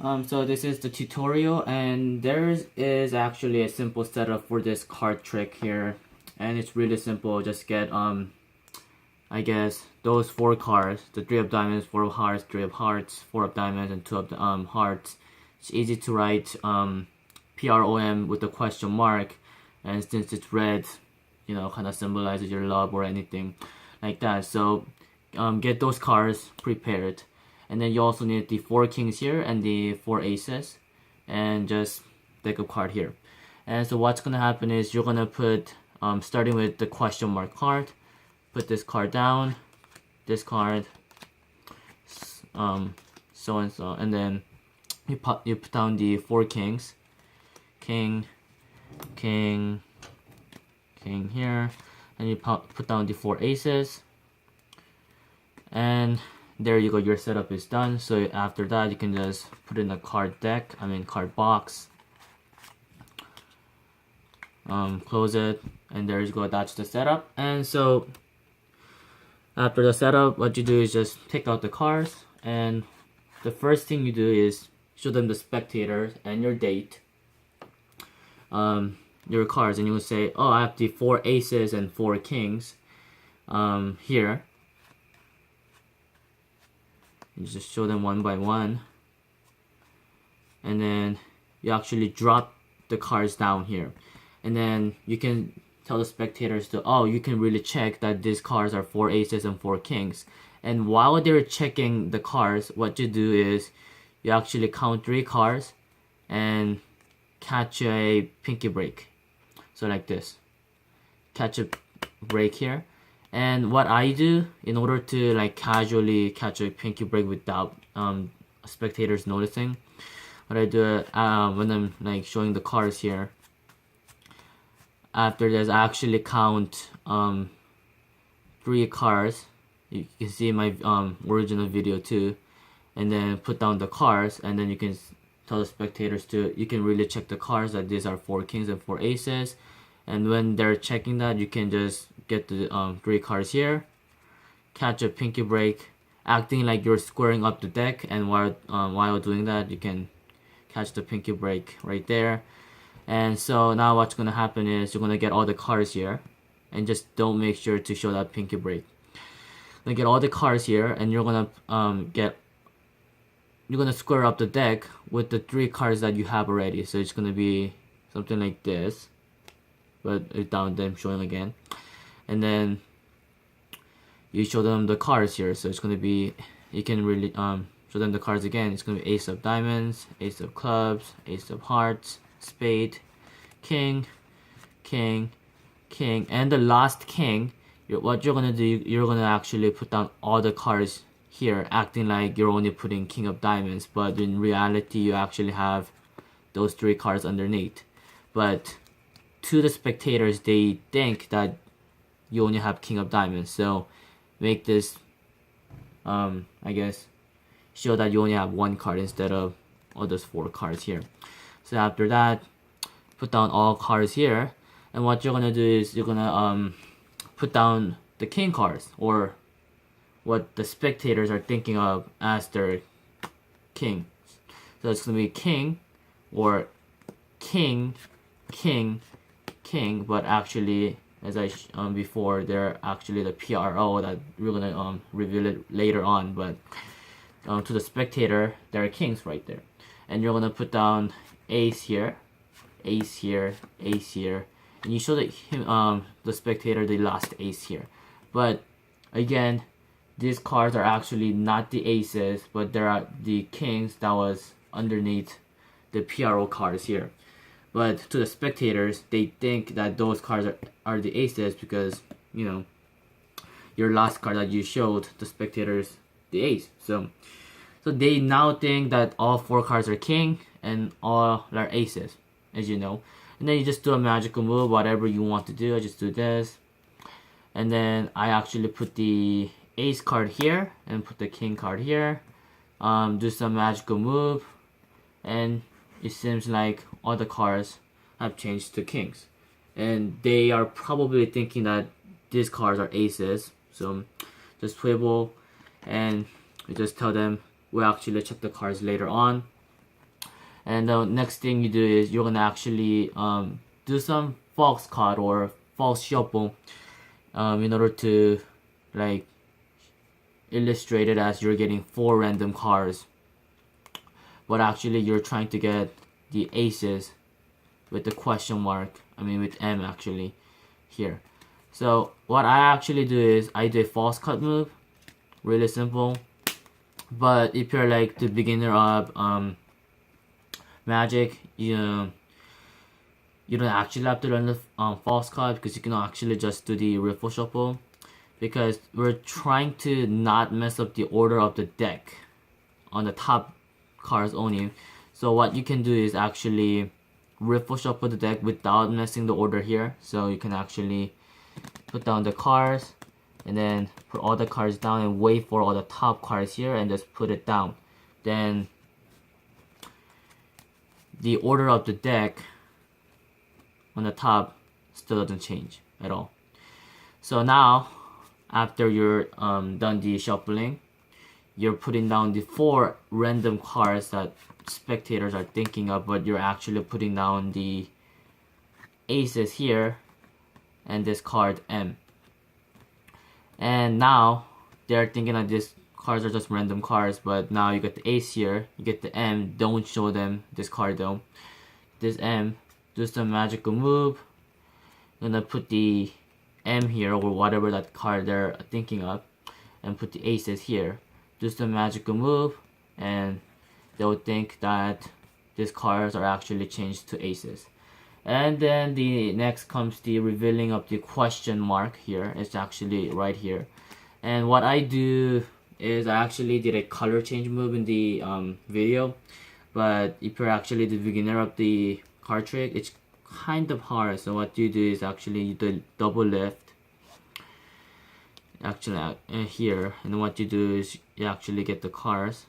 So this is the tutorial, and there is actually a simple setup for this card trick here, and it's really simple. Just get I guess those 4 cards, the 3 of diamonds, 4 of hearts, 3 of hearts, 4 of diamonds, and 2 of the hearts. It's easy to write PROM with the question mark, and since it's red, you know, kind of symbolizes your love or anything like that. So get those cards prepared. And then you also need the 4 kings here and the 4 aces, and just deck a card here. And so what's gonna happen is you're gonna put, starting with the question mark card, put this card down, this card, so and so, and then you put down the 4 kings, king, king, king here, and you put down the 4 aces, and there you go, your setup is done. So after that you can just put in a card deck, card box, close it, and there you go, that's the setup. And so after the setup, what you do is just take out the cards, and the first thing you do is show them the spectators and your date, your cards, and you will say, oh, I have the 4 aces and 4 kings here. You just show them one by one, and then you actually drop the cards down here, and then you can tell the spectators to, oh, you can really check that these cards are 4 aces and 4 kings. And while they're checking the cards, what you do is you actually count 3 cards and catch a pinky break. So like this, catch a break here. And what I do in order to like casually catch a pinky break without spectators noticing, what I do when I'm like showing the cards here, after this I actually count 3 cards. You can see my original video too, and then put down the cards, and then you can tell the spectators to, you can really check the cards that these are 4 kings and 4 aces. And when they're checking that, you can just get the 3 cards here, catch a pinky break, acting like you're squaring up the deck, and while doing that you can catch the pinky break right there. And so now what's gonna happen is you're gonna get all the cards here, and just don't make sure to show that pinky break. You're gonna get all the cards here, and you're gonna square up the deck with the 3 cards that you have already. So it's gonna be something like this, but without them showing again. And then you show them the cards here, so it's gonna be, you can really show them the cards again. It's gonna be ace of diamonds, ace of clubs, ace of hearts, spade, king, king, king, and the last king. What you're gonna do, you're gonna actually put down all the cards here, acting like you're only putting king of diamonds, but in reality you actually have those 3 cards underneath. But to the spectators, they think that you only have king of diamonds, so make this I guess show that you only have 1 card instead of all those 4 cards here. So after that, put down all cards here, and what you're gonna do is you're gonna put down the king cards, or what the spectators are thinking of as their king. So it's gonna be king, or king, king, king, but actually, as I before, they're actually the PRO that we're gonna reveal it later on. But to the spectator, there are kings right there, and you're gonna put down ace here, ace here, ace here, and you show the spectator the last ace here. But again, these cards are actually not the aces, but there are the kings that was underneath the PRO cards here. But to the spectators, they think that those cards are the aces because, you know, your last card that you showed the spectators the ace. So they now think that all 4 cards are king and all are aces, as you know. And then you just do a magical move, whatever you want to do. I just do this, and then I actually put the ace card here and put the king card here. Do some magical move, and it seems like all the cards have changed to kings, and they are probably thinking that these cards are aces. So just swivel, and we just tell them we'll actually check the cards later on. And the next thing you do is you're gonna actually do some false card or false shuffle in order to like illustrate it as you're getting 4 random cards, but actually you're trying to get the aces with the question mark, with M actually here. So what I actually do is I do a false cut move, really simple. But if you're like the beginner of Magic, you don't actually have to learn the false cut, because you can actually just do the riffle shuffle, because we're trying to not mess up the order of the deck on the top cards only. So what you can do is actually riffle shuffle the deck without messing the order here. So you can actually put down the cards and then put all the cards down and wait for all the top cards here and just put it down. Then the order of the deck on the top still doesn't change at all. So now after you're done the shuffling, you're putting down the 4 random cards that spectators are thinking of, but you're actually putting down the aces here and this card M. And now they're thinking that these cards are just random cards, but now you get the ace here, you get the M. Don't show them this card though. This M, do some magical move. I'm gonna put the M here or whatever that card they're thinking of, and put the aces here. Do some magical move, and they'll think that these cards are actually changed to aces. And then the next comes the revealing of the question mark here. It's actually right here. And what I do is I actually did a color change move in the video, but if you're actually the beginner of the card trick, it's kind of hard. So what you do is actually you do double lift actually here, and what you do is you actually get the cards,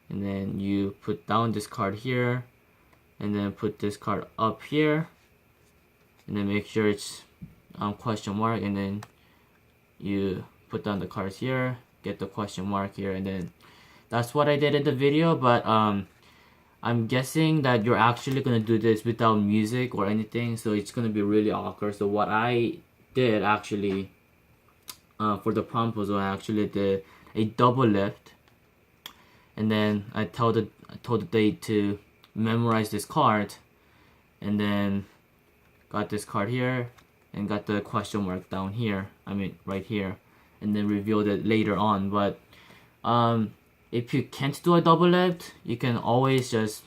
and then you put down this card here, and then put this card up here, and then make sure it's question mark, and then you put down the cards here, get the question mark here, and then that's what I did in the video. But I'm guessing that you're actually gonna do this without music or anything, so it's gonna be really awkward. So what I did actually for the promposal, I actually did a double lift, and then I told the date to memorize this card, and then got this card here and got the question mark down here, right here, and then revealed it later on. But if you can't do a double lift, you can always just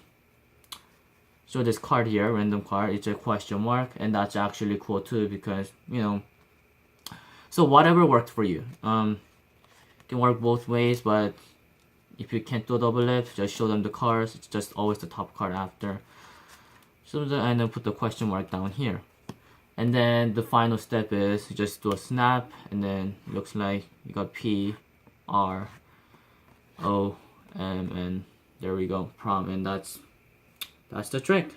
show this card here, random card, it's a question mark, and that's actually cool too, because so whatever worked for you. Can work both ways, but if you can't do a double lift, just show them the cards. It's just always the top card after. So and then put the question mark down here. And then the final step is you just do a snap, and then it looks like you got P, R, O, M, and there we go, prom, and that's the trick.